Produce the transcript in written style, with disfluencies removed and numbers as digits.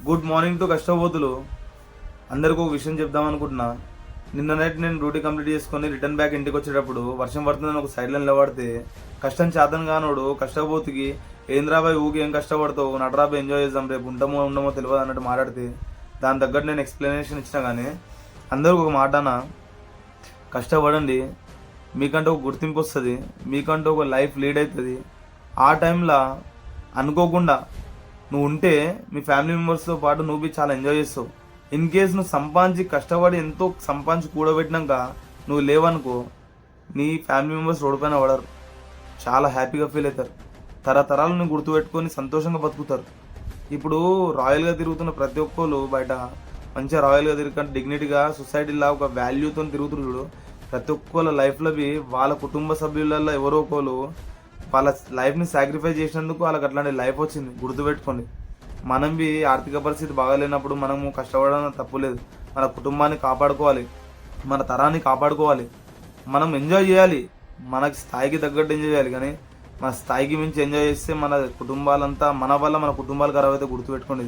Good morning to కష్టపోతులు. అందరికీ ఒక విషయం చెప్దాం అనుకుంటున్నా. నిన్న నైట్ నేను డ్యూటీ కంప్లీట్ చేసుకొని రిటర్న్ బ్యాక్ ఇంటికి వచ్చేటప్పుడు వర్షం పడుతుందని ఒక సైడ్లో నిలబడితే కష్టం చేతను కానోడు కష్టపోతుకి ఏంద్రాబాయ్ ఊకి ఏం కష్టపడతావు, నటరాబాయ్ ఎంజాయ్ చేద్దాం, రేపు ఉంటామో ఉండమో తెలియదు అన్నట్టు మాట్లాడితే దాని తగ్గట్టు నేను ఎక్స్ప్లెనేషన్ ఇచ్చినా. కానీ అందరికి ఒక మాటనా, కష్టపడండి, మీకంటూ ఒక గుర్తింపు వస్తుంది, మీకంటూ ఒక లైఫ్ లీడ్ అవుతుంది. ఆ టైంలో అనుకోకుండా నువ్వు ఉంటే మీ ఫ్యామిలీ మెంబర్స్తో పాటు నువ్వు చాలా ఎంజాయ్ చేస్తావు. ఇన్ కేస్ నువ్వు సంపాదించి కష్టపడి ఎంతో సంపాదించి కూడబెట్టినాక నువ్వు లేవనుకో, నీ ఫ్యామిలీ మెంబర్స్ రోడ్డు పైన పడరు, చాలా హ్యాపీగా ఫీల్ అవుతారు, తరతరాలు నువ్వు గుర్తుపెట్టుకొని సంతోషంగా బతుకుతారు. ఇప్పుడు రాయల్గా తిరుగుతున్న ప్రతి ఒక్కరు బయట మంచిగా రాయల్గా తిరుగుతుంటే డిగ్నిటీగా సొసైటీలో ఒక వాల్యూతో తిరుగుతున్నారు చూడు. ప్రతి ఒక్కళ్ళ లైఫ్లో వాళ్ళ కుటుంబ సభ్యులలో ఎవరో ఒకరు వాళ్ళ లైఫ్ని సాక్రిఫైస్ చేసినందుకు వాళ్ళకి అట్లాంటి లైఫ్ వచ్చింది. గుర్తుపెట్టుకోండి, మనం ఆర్థిక పరిస్థితి బాగాలేనప్పుడు మనము కష్టపడడం తప్పులేదు. మన కుటుంబాన్ని కాపాడుకోవాలి, మన తరాన్ని కాపాడుకోవాలి, మనం ఎంజాయ్ చేయాలి, మనకి స్థాయికి తగ్గట్టు ఎంజాయ్ చేయాలి. కానీ మన స్థాయికి మించి ఎంజాయ్ చేస్తే మన కుటుంబాలంతా మన వల్ల మన కుటుంబాలు ఖరాబ్ అయితే గుర్తుపెట్టుకోండి.